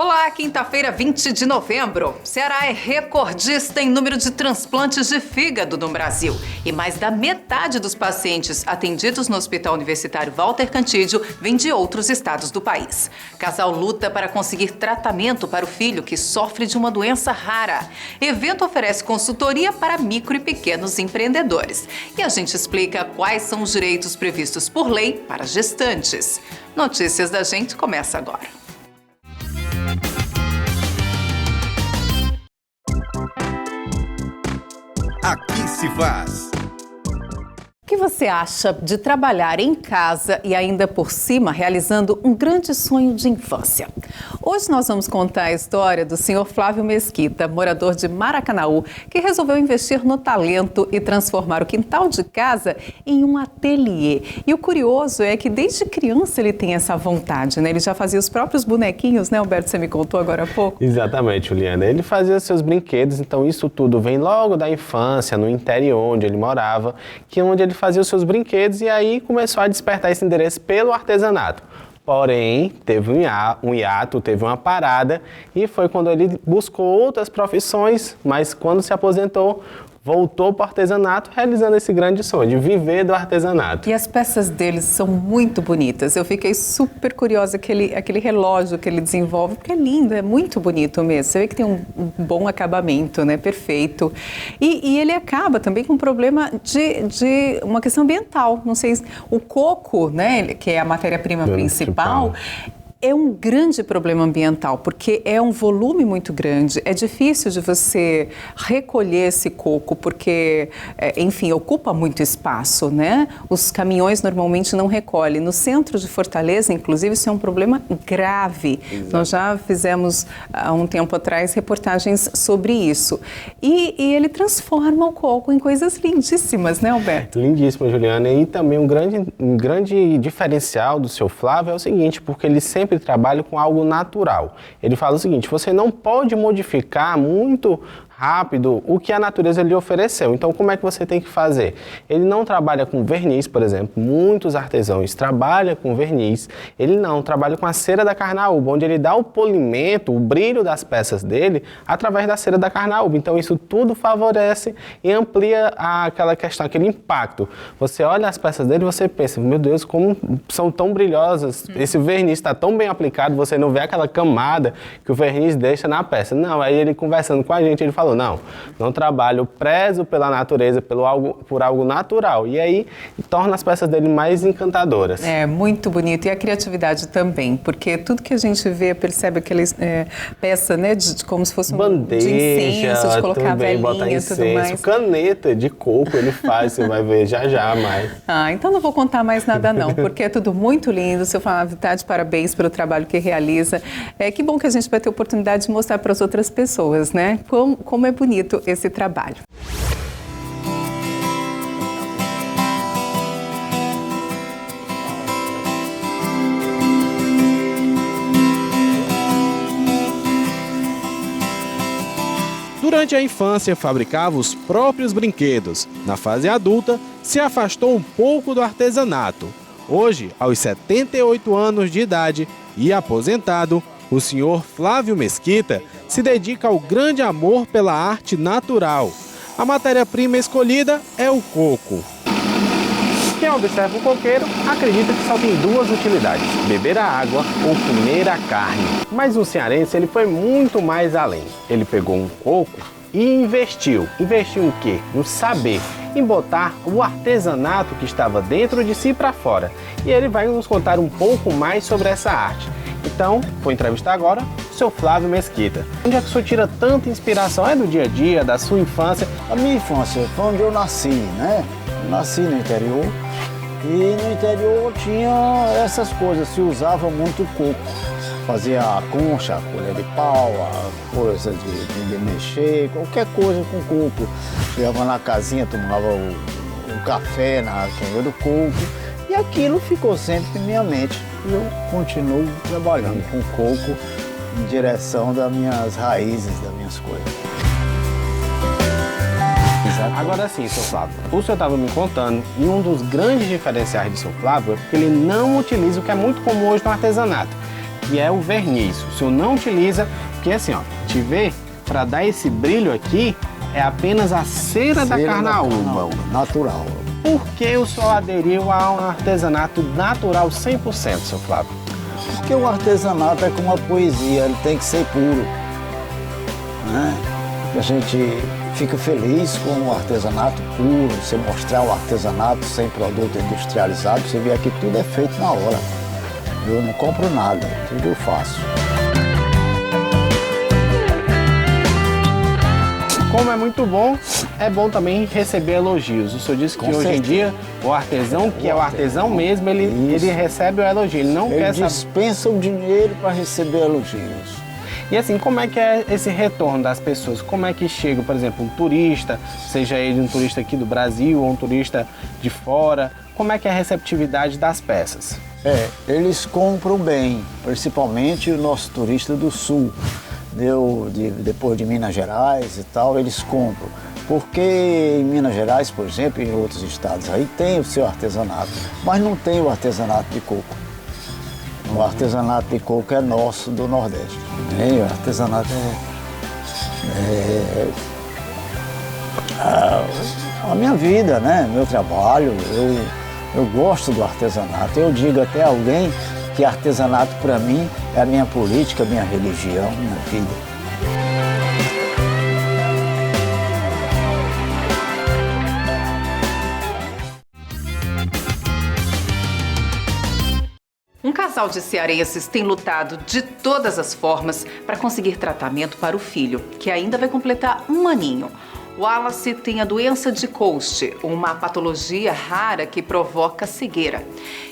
Olá, quinta-feira, 20 de novembro. Ceará é recordista em número de transplantes de fígado no Brasil. E mais da metade dos pacientes atendidos no Hospital Universitário Walter Cantídio vem de outros estados do país. Casal luta para conseguir tratamento para o filho que sofre de uma doença rara. Evento oferece consultoria para micro e pequenos empreendedores. E a gente explica quais são os direitos previstos por lei para gestantes. Notícias da Gente começa agora. Aqui se faz. O que você acha de trabalhar em casa e ainda por cima realizando um grande sonho de infância? Hoje nós vamos contar a história do senhor Flávio Mesquita, morador de Maracanaú, que resolveu investir no talento e transformar o quintal de casa em um ateliê. E o curioso é que desde criança ele tem essa vontade, né? Ele já fazia os próprios bonequinhos, né, Alberto? Você me contou agora há pouco. Exatamente, Juliana. Ele fazia seus brinquedos, então isso tudo vem logo da infância, no interior onde ele morava, que é onde ele fazia os seus brinquedos e aí começou a despertar esse interesse pelo artesanato. Porém, teve um hiato, teve uma parada e foi quando ele buscou outras profissões, mas quando se aposentou, voltou para o artesanato, realizando esse grande sonho de viver do artesanato. E as peças deles são muito bonitas. Eu fiquei super curiosa, aquele relógio que ele desenvolve, porque é lindo, é muito bonito mesmo. Você vê que tem um bom acabamento, né? Perfeito. E ele acaba também com um problema de uma questão ambiental. Não sei, o coco, né, que é a matéria-prima principal, é um grande problema ambiental, porque é um volume muito grande, é difícil de você recolher esse coco, porque, enfim, ocupa muito espaço, né? Os caminhões normalmente não recolhem. No centro de Fortaleza, inclusive, isso é um problema grave. Exato. Nós já fizemos, há um tempo atrás, reportagens sobre isso. E ele transforma o coco em coisas lindíssimas, né, Alberto? Lindíssima, Juliana. E também um grande diferencial do seu Flávio é o seguinte, porque ele sempre trabalha com algo natural. Ele fala o seguinte: você não pode modificar muito rápido o que a natureza lhe ofereceu. Então, como é que você tem que fazer? Ele não trabalha com verniz, por exemplo. Muitos artesãos trabalham com verniz. Ele não, trabalha com a cera da carnaúba, onde ele dá o polimento, o brilho das peças dele através da cera da carnaúba. Então, isso tudo favorece e amplia aquela questão, aquele impacto. Você olha as peças dele e você pensa, meu Deus, como são tão brilhosas. Esse verniz está tão bem aplicado, você não vê aquela camada que o verniz deixa na peça. Não, aí ele conversando com a gente, ele falou, não trabalho, prezo pela natureza, por algo natural. E aí torna as peças dele mais encantadoras. É, muito bonito. E a criatividade também, porque tudo que a gente vê, percebe aquelas peça, né, de como se fosse bandeja, de incenso, de colocar também, velhinha e tudo mais. Caneta de coco ele faz, você vai ver já mais. Então não vou contar mais nada não, porque é tudo muito lindo. Seu Flávio, tá de parabéns pelo trabalho que realiza. Que bom que a gente vai ter oportunidade de mostrar para as outras pessoas, né, como é bonito esse trabalho. Durante a infância, fabricava os próprios brinquedos. Na fase adulta, se afastou um pouco do artesanato. Hoje, aos 78 anos de idade e aposentado, o senhor Flávio Mesquita se dedica ao grande amor pela arte natural. A matéria-prima escolhida é o coco. Quem observa o coqueiro acredita que só tem duas utilidades: beber a água ou comer a carne. Mas o cearense ele foi muito mais além. Ele pegou um coco e investiu. Investiu em quê? No saber, em botar o artesanato que estava dentro de si para fora. E ele vai nos contar um pouco mais sobre essa arte. Então, vou entrevistar agora o seu Flávio Mesquita. Onde é que o senhor tira tanta inspiração? É do dia a dia, da sua infância? A minha infância foi onde eu nasci, né? Eu nasci no interior e no interior tinha essas coisas, se usava muito coco. Fazia a concha, a colher de pau, a coisa de mexer, qualquer coisa com coco. Chegava na casinha, tomava o café na quenga do coco e aquilo ficou sempre em minha mente. E eu continuo trabalhando com coco em direção das minhas raízes, das minhas coisas. Agora sim, seu Flávio, o senhor estava me contando, e um dos grandes diferenciais de seu Flávio é porque ele não utiliza o que é muito comum hoje no artesanato, que é o verniz. O senhor não utiliza, porque assim, ó, te vê, para dar esse brilho aqui, é apenas a cera da carnaúba. Natural. Por que o senhor aderiu a um artesanato natural 100%, seu Flávio? Porque o artesanato é como a poesia, ele tem que ser puro, né? A gente fica feliz com o artesanato puro, você mostrar o artesanato sem produto industrializado, você vê aqui tudo é feito na hora. Eu não compro nada, tudo eu faço. Como é muito bom, é bom também receber elogios. O senhor disse que hoje em dia o artesão, que é o artesão mesmo, ele recebe o elogio, ele não quer saber. Dispensa o dinheiro para receber elogios. E assim, como é que é esse retorno das pessoas? Como é que chega, por exemplo, um turista, seja ele um turista aqui do Brasil ou um turista de fora, como é que é a receptividade das peças? Eles compram bem, principalmente o nosso turista do Sul. Depois de Minas Gerais e tal, eles compram. Porque em Minas Gerais, por exemplo, e em outros estados aí, tem o seu artesanato, mas não tem o artesanato de coco. O artesanato de coco é nosso, do Nordeste. O artesanato é a minha vida, né? Meu trabalho, eu gosto do artesanato. Eu digo até a alguém que artesanato para mim é a minha política, a minha religião, a minha vida. Um casal de cearenses tem lutado de todas as formas para conseguir tratamento para o filho, que ainda vai completar 1 aninho. O Wallace tem a doença de Coast, uma patologia rara que provoca cegueira.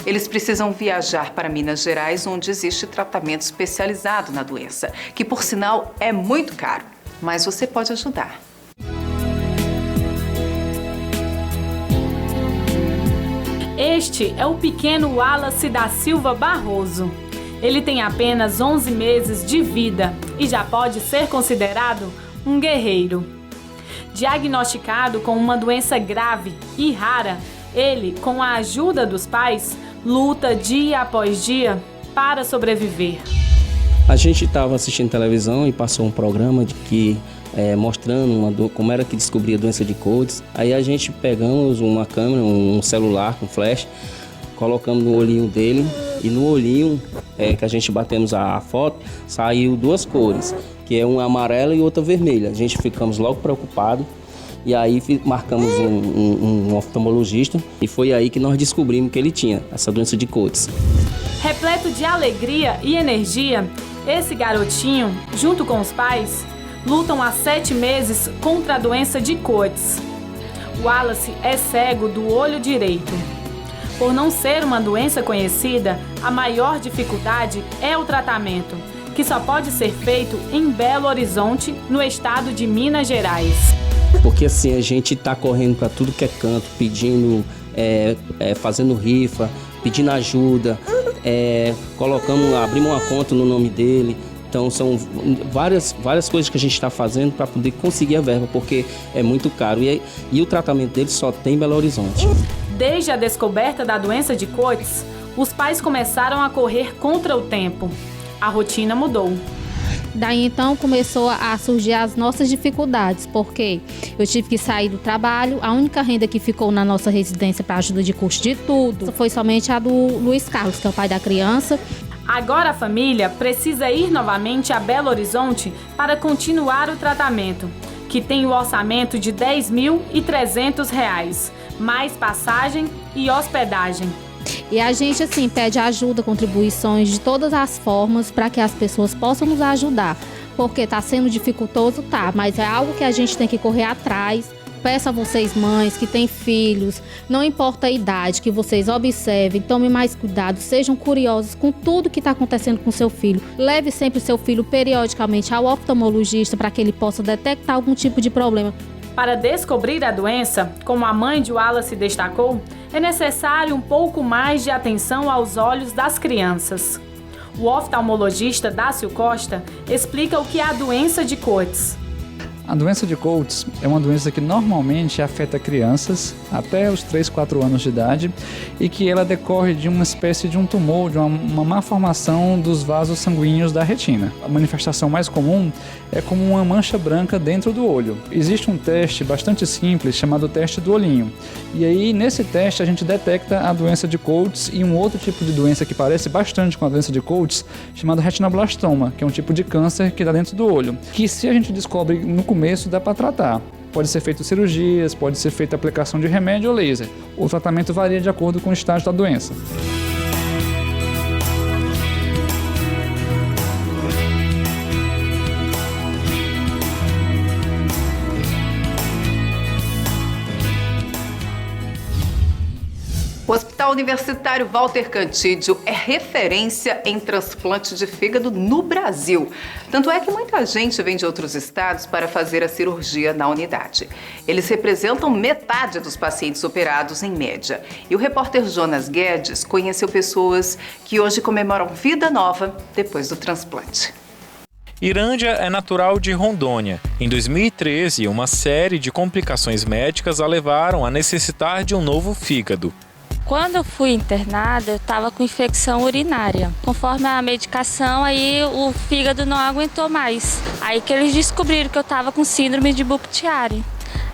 Eles precisam viajar para Minas Gerais, onde existe tratamento especializado na doença, que por sinal é muito caro, mas você pode ajudar. Este é o pequeno Wallace da Silva Barroso. Ele tem apenas 11 meses de vida e já pode ser considerado um guerreiro. Diagnosticado com uma doença grave e rara, ele, com a ajuda dos pais, luta dia após dia para sobreviver. A gente estava assistindo televisão e passou um programa mostrando como era que descobria a doença de Coates. Aí a gente pegamos uma câmera, um celular com flash, colocamos no olhinho dele e no olhinho que a gente batemos a foto, saiu 2 cores, que é uma amarela e outra vermelha. A gente ficamos logo preocupados e aí marcamos um oftalmologista e foi aí que nós descobrimos que ele tinha essa doença de Coates. Repleto de alegria e energia, esse garotinho, junto com os pais, lutam há 7 meses contra a doença de Coates. Wallace é cego do olho direito. Por não ser uma doença conhecida, a maior dificuldade é o tratamento, que só pode ser feito em Belo Horizonte, no estado de Minas Gerais. Porque assim, a gente está correndo para tudo que é canto, pedindo, fazendo rifa, pedindo ajuda, abrimos uma conta no nome dele. Então são várias coisas que a gente está fazendo para poder conseguir a verba, porque é muito caro e o tratamento dele só tem em Belo Horizonte. Desde a descoberta da doença de Coates, os pais começaram a correr contra o tempo. A rotina mudou. Daí então começou a surgir as nossas dificuldades, porque eu tive que sair do trabalho, a única renda que ficou na nossa residência para ajuda de custo de tudo foi somente a do Luiz Carlos, que é o pai da criança. Agora a família precisa ir novamente a Belo Horizonte para continuar o tratamento, que tem o orçamento de R$ 10.300, mais passagem e hospedagem. E a gente, assim, pede ajuda, contribuições de todas as formas para que as pessoas possam nos ajudar. Porque está sendo dificultoso, tá, mas é algo que a gente tem que correr atrás. Peço a vocês, mães, que têm filhos, não importa a idade, que vocês observem, tomem mais cuidado, sejam curiosos com tudo que está acontecendo com seu filho. Leve sempre seu filho periodicamente ao oftalmologista para que ele possa detectar algum tipo de problema. Para descobrir a doença, como a mãe de Wallace destacou, é necessário um pouco mais de atenção aos olhos das crianças. O oftalmologista Dácio Costa explica o que é a doença de Coates. A doença de Coates é uma doença que normalmente afeta crianças até os 3, 4 anos de idade e que ela decorre de uma espécie de um tumor, de uma má formação dos vasos sanguíneos da retina. A manifestação mais comum é como uma mancha branca dentro do olho. Existe um teste bastante simples chamado teste do olhinho. E aí, nesse teste, a gente detecta a doença de Coates e um outro tipo de doença que parece bastante com a doença de Coates, chamado retinoblastoma, que é um tipo de câncer que dá dentro do olho, que se a gente descobre no começo dá para tratar. Pode ser feito cirurgias, pode ser feita aplicação de remédio ou laser. O tratamento varia de acordo com o estágio da doença. O Hospital Universitário Walter Cantídio é referência em transplante de fígado no Brasil. Tanto é que muita gente vem de outros estados para fazer a cirurgia na unidade. Eles representam metade dos pacientes operados em média. E o repórter Jonas Guedes conheceu pessoas que hoje comemoram vida nova depois do transplante. Irândia é natural de Rondônia. Em 2013, uma série de complicações médicas a levaram a necessitar de um novo fígado. Quando eu fui internada, eu estava com infecção urinária. Conforme a medicação, aí o fígado não aguentou mais. Aí que eles descobriram que eu estava com síndrome de Buch-Chiari.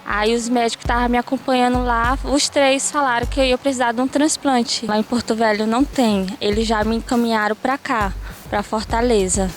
Aí os médicos que estavam me acompanhando lá, os 3 falaram que eu ia precisar de um transplante. Lá em Porto Velho não tem. Eles já me encaminharam para cá, para Fortaleza.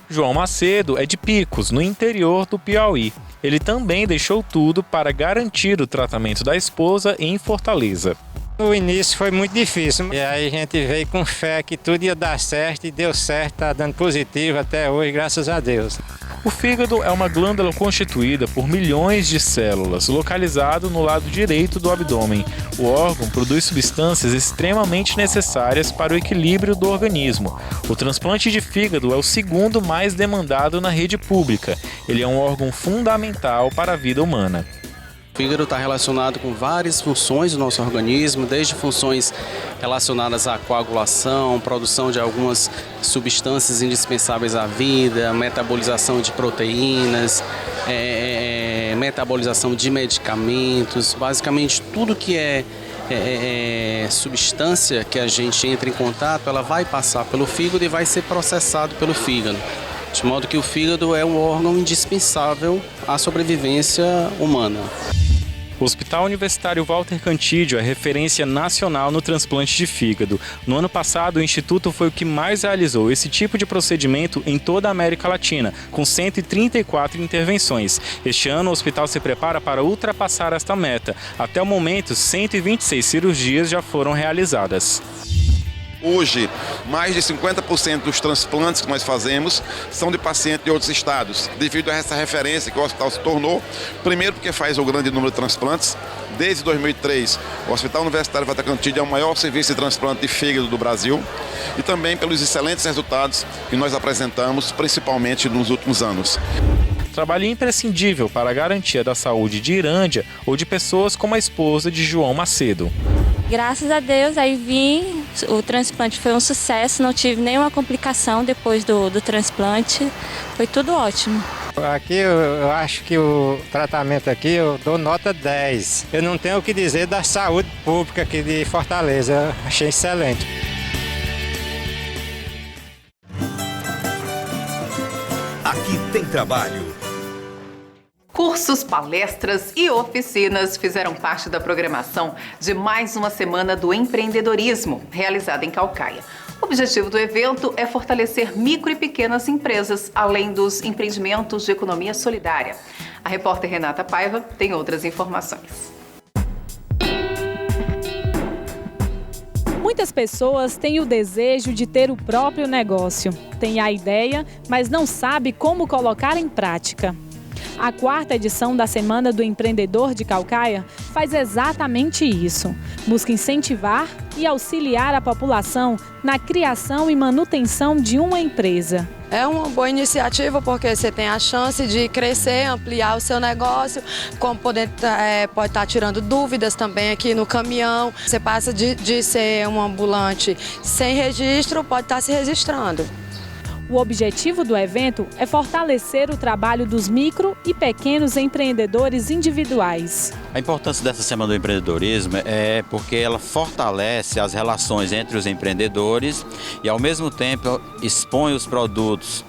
João Macedo é de Picos, no interior do Piauí. Ele também deixou tudo para garantir o tratamento da esposa em Fortaleza. No início foi muito difícil, e aí a gente veio com fé que tudo ia dar certo e deu certo, tá dando positivo até hoje, graças a Deus. O fígado é uma glândula constituída por milhões de células, localizado no lado direito do abdômen. O órgão produz substâncias extremamente necessárias para o equilíbrio do organismo. O transplante de fígado é o segundo mais demandado na rede pública. Ele é um órgão fundamental para a vida humana. O fígado está relacionado com várias funções do nosso organismo, desde funções relacionadas à coagulação, produção de algumas substâncias indispensáveis à vida, metabolização de proteínas, metabolização de medicamentos, basicamente tudo que é substância que a gente entra em contato, ela vai passar pelo fígado e vai ser processado pelo fígado. De modo que o fígado é um órgão indispensável à sobrevivência humana. O Hospital Universitário Walter Cantídio é referência nacional no transplante de fígado. No ano passado, o Instituto foi o que mais realizou esse tipo de procedimento em toda a América Latina, com 134 intervenções. Este ano, o hospital se prepara para ultrapassar esta meta. Até o momento, 126 cirurgias já foram realizadas. Hoje, mais de 50% dos transplantes que nós fazemos são de pacientes de outros estados, devido a essa referência que o hospital se tornou. Primeiro porque faz o grande número de transplantes. Desde 2003, o Hospital Universitário Walter Cantídio é o maior serviço de transplante de fígado do Brasil e também pelos excelentes resultados que nós apresentamos, principalmente nos últimos anos. Trabalho imprescindível para a garantia da saúde de Irândia ou de pessoas como a esposa de João Macedo. Graças a Deus, aí vim, o transplante foi um sucesso, não tive nenhuma complicação depois do transplante, foi tudo ótimo. Aqui eu acho que o tratamento aqui eu dou nota 10. Eu não tenho o que dizer da saúde pública aqui de Fortaleza, eu achei excelente. Aqui tem trabalho. Cursos, palestras e oficinas fizeram parte da programação de mais uma semana do empreendedorismo, realizada em Caucaia. O objetivo do evento é fortalecer micro e pequenas empresas, além dos empreendimentos de economia solidária. A repórter Renata Paiva tem outras informações. Muitas pessoas têm o desejo de ter o próprio negócio. Tem a ideia, mas não sabe como colocar em prática. A 4ª edição da Semana do Empreendedor de Caucaia faz exatamente isso. Busca incentivar e auxiliar a população na criação e manutenção de uma empresa. É uma boa iniciativa porque você tem a chance de crescer, ampliar o seu negócio, como pode estar tirando dúvidas também aqui no caminhão. Você passa de ser um ambulante sem registro, pode estar se registrando. O objetivo do evento é fortalecer o trabalho dos micro e pequenos empreendedores individuais. A importância dessa Semana do Empreendedorismo é porque ela fortalece as relações entre os empreendedores e, ao mesmo tempo, expõe os produtos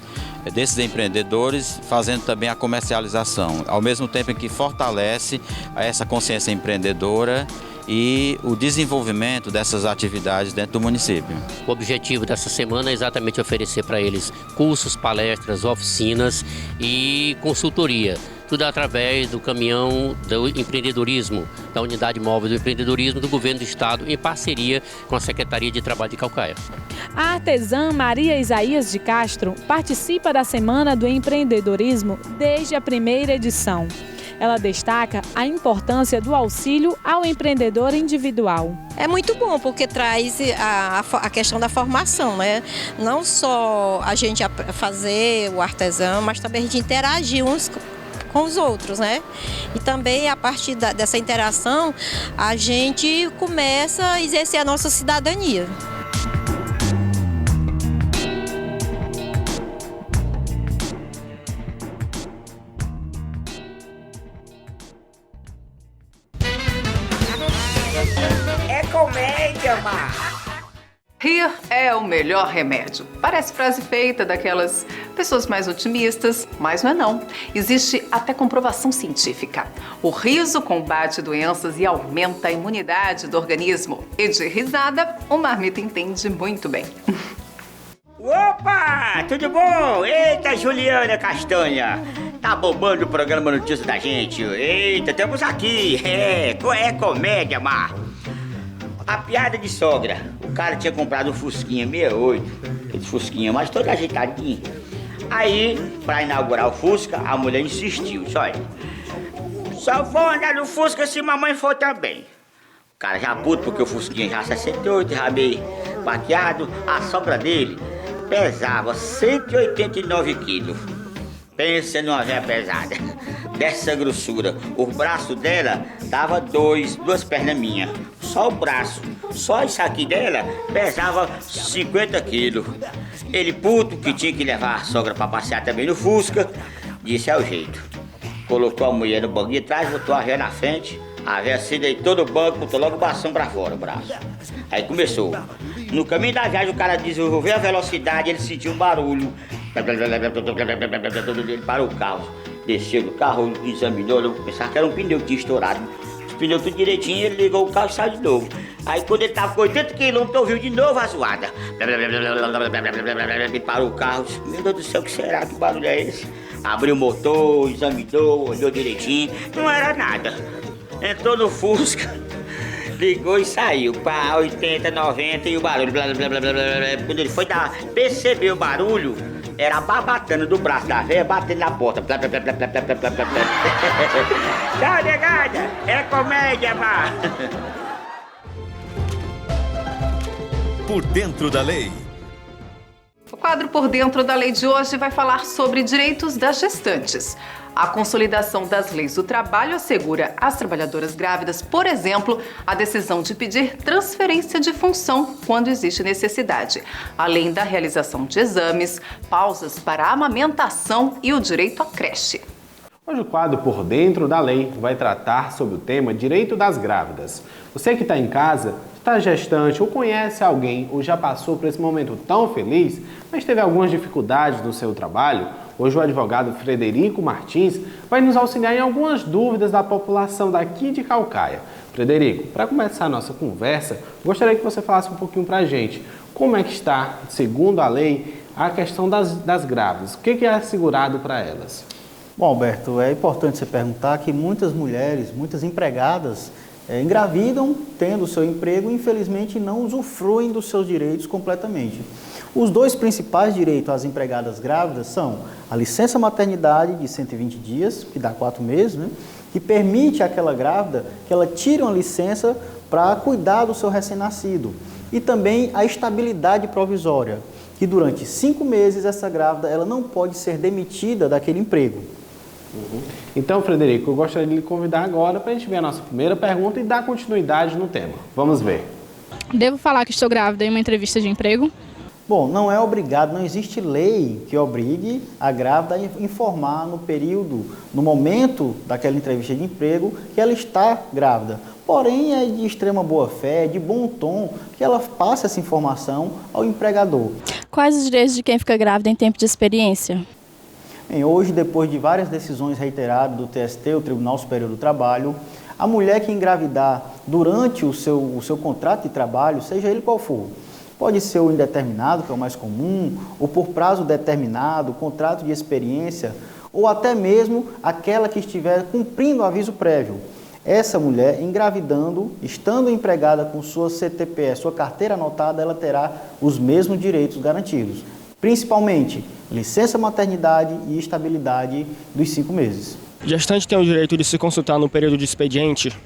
desses empreendedores, fazendo também a comercialização, ao mesmo tempo em que fortalece essa consciência empreendedora e o desenvolvimento dessas atividades dentro do município. O objetivo dessa semana é exatamente oferecer para eles cursos, palestras, oficinas e consultoria. Tudo através do caminhão do empreendedorismo, da unidade móvel do empreendedorismo do governo do estado, em parceria com a Secretaria de Trabalho de Caucaia. A artesã Maria Isaías de Castro participa da Semana do Empreendedorismo desde a primeira edição. Ela destaca a importância do auxílio ao empreendedor individual. É muito bom porque traz a questão da formação, né? Não só a gente fazer o artesão, mas também a gente interagir uns com os outros, né? E também a partir dessa interação a gente começa a exercer a nossa cidadania. É comédia, Mar! Rir é o melhor remédio. Parece frase feita daquelas pessoas mais otimistas, mas não é não. Existe até comprovação científica. O riso combate doenças e aumenta a imunidade do organismo. E de risada, o Marmita entende muito bem. Opa! Tudo bom? Eita, Juliana Castanha! Tá bombando o programa Notícias da gente. Eita, estamos aqui. É comédia, Mar. A piada de sogra. O cara tinha comprado um Fusquinha 68, aquele Fusquinha, mas todo ajeitadinho. Aí, pra inaugurar o Fusca, a mulher insistiu. Olha, só vou andar no Fusca se mamãe for também. O cara já puto, porque o Fusquinha já 68, já meio baqueado. A sogra dele pesava 189 quilos. Pensa numa véia pesada, dessa grossura. O braço dela dava duas pernas minhas. Só o braço, só isso aqui dela pesava 50 quilos. Ele puto, que tinha que levar a sogra pra passear também no Fusca, disse ao jeito. Colocou a mulher no banco de trás, botou a véia na frente. A véia se deitou no banco, botou logo o bastão pra fora, o braço. Aí começou. No caminho da viagem o cara desenvolveu a velocidade, ele sentiu um barulho. Ele parou o carro, desceu do carro, examinou, pensava que era um pneu que tinha estourado. Os pneus tudo direitinho, ele ligou o carro e saiu de novo. Aí quando ele tava com 80 quilômetros, ouviu de novo a zoada. Ele parou o carro, meu Deus do céu, o que será? Que barulho é esse? Abriu o motor, examinou, olhou direitinho, não era nada. Entrou no Fusca, ligou e saiu para 80, 90 e o barulho. Quando ele foi perceber o barulho, era a barbatana do braço da véia batendo na porta. Tchau, negada! É comédia, Mar! Por Dentro da Lei. O quadro Por Dentro da Lei de hoje vai falar sobre direitos das gestantes. A consolidação das leis do trabalho assegura às trabalhadoras grávidas, por exemplo, a decisão de pedir transferência de função quando existe necessidade, além da realização de exames, pausas para a amamentação e o direito à creche. Hoje o quadro Por Dentro da Lei vai tratar sobre o tema Direito das Grávidas. Você que está em casa, está gestante ou conhece alguém ou já passou por esse momento tão feliz, mas teve algumas dificuldades no seu trabalho, hoje o advogado Frederico Martins vai nos auxiliar em algumas dúvidas da população daqui de Caucaia. Frederico, para começar a nossa conversa, gostaria que você falasse um pouquinho para a gente como é que está, segundo a lei, a questão das grávidas. O que é assegurado para elas? Bom, Alberto, é importante você perguntar que muitas mulheres, muitas empregadas, engravidam, tendo o seu emprego e infelizmente não usufruem dos seus direitos completamente. Os dois principais direitos às empregadas grávidas são a licença maternidade de 120 dias, que dá 4 meses, né, que permite àquela grávida que ela tire uma licença para cuidar do seu recém-nascido. E também a estabilidade provisória, que durante 5 meses essa grávida ela não pode ser demitida daquele emprego. Então, Frederico, eu gostaria de lhe convidar agora para a gente ver a nossa primeira pergunta e dar continuidade no tema. Vamos ver. Devo falar que estou grávida em uma entrevista de emprego? Bom, não é obrigado, não existe lei que obrigue a grávida a informar no momento daquela entrevista de emprego, que ela está grávida. Porém, é de extrema boa-fé, de bom tom, que ela passe essa informação ao empregador. Quais os direitos de quem fica grávida em tempo de experiência? Bem, hoje, depois de várias decisões reiteradas do TST, o Tribunal Superior do Trabalho, a mulher que engravidar durante o seu contrato de trabalho, seja ele qual for, pode ser o indeterminado, que é o mais comum, ou por prazo determinado, contrato de experiência, ou até mesmo aquela que estiver cumprindo o aviso prévio. Essa mulher, engravidando, estando empregada com sua CTPE, sua carteira anotada, ela terá os mesmos direitos garantidos, principalmente licença maternidade e estabilidade dos 5 meses. Gestante tem o direito de se consultar no período de expediente?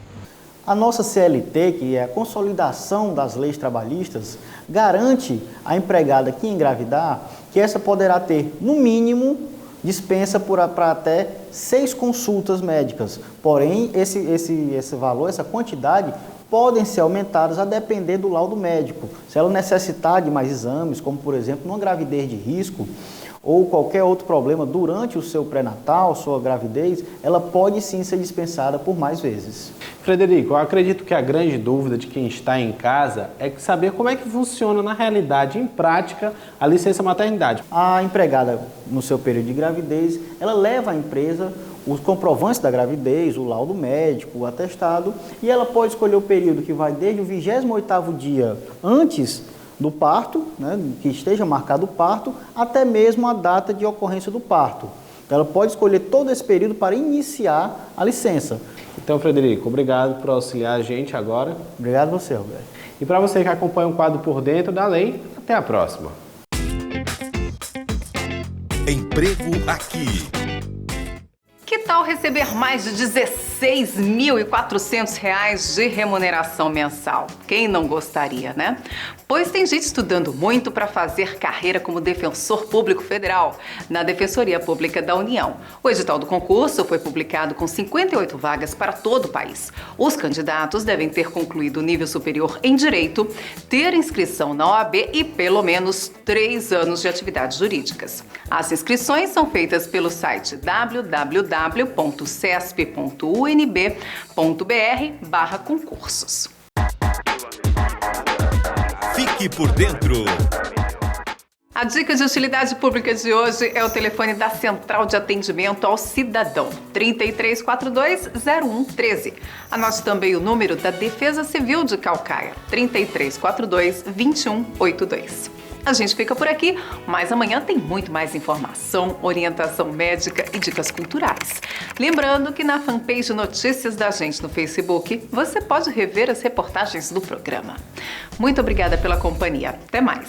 A nossa CLT, que é a consolidação das leis trabalhistas, garante à empregada que engravidar que essa poderá ter, no mínimo, dispensa para até 6 consultas médicas. Porém, esse valor, essa quantidade, podem ser aumentadas a depender do laudo médico. Se ela necessitar de mais exames, como por exemplo, uma gravidez de risco, ou qualquer outro problema durante o seu pré-natal, sua gravidez, ela pode sim ser dispensada por mais vezes. Frederico, eu acredito que a grande dúvida de quem está em casa é saber como é que funciona na realidade, em prática, a licença maternidade. A empregada, no seu período de gravidez, ela leva à empresa os comprovantes da gravidez, o laudo médico, o atestado, e ela pode escolher o período que vai desde o 28º dia antes do parto, né, que esteja marcado o parto, até mesmo a data de ocorrência do parto. Ela pode escolher todo esse período para iniciar a licença. Então, Frederico, obrigado por auxiliar a gente agora. Obrigado a você, Roberto. E para você que acompanha o quadro Por Dentro da Lei, até a próxima. Emprego Aqui. Que tal receber mais de R$ 16.400 de remuneração mensal? Quem não gostaria, né? Pois tem gente estudando muito para fazer carreira como defensor público federal na Defensoria Pública da União. O edital do concurso foi publicado com 58 vagas para todo o país. Os candidatos devem ter concluído o nível superior em Direito, ter inscrição na OAB e pelo menos 3 anos de atividades jurídicas. As inscrições são feitas pelo site www.cesp.unb.br/concursos. Fique por dentro. A dica de utilidade pública de hoje é o telefone da Central de Atendimento ao Cidadão, 3342-0113. Anote também o número da Defesa Civil de Caucaia, 3342-2182. A gente fica por aqui, mas amanhã tem muito mais informação, orientação médica e dicas culturais. Lembrando que na fanpage Notícias da Gente no Facebook, você pode rever as reportagens do programa. Muito obrigada pela companhia. Até mais.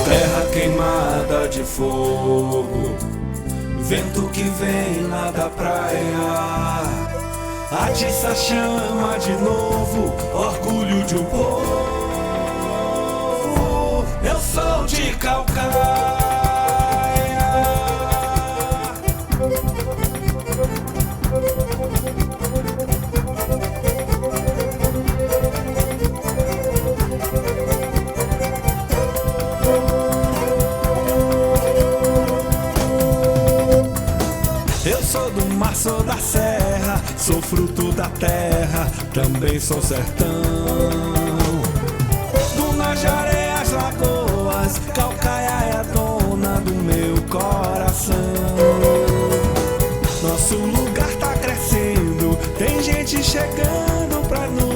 Terra queimada de fogo, vento que vem lá da praia, atiça a chama de novo, orgulho de um povo. Eu sou de Caucaia. Eu sou do mar, sou da serra, sou fruto da terra, também sou sertão. Dunas de areia, as lagoas, Caucaia é a dona do meu coração. Nosso lugar tá crescendo, tem gente chegando pra nos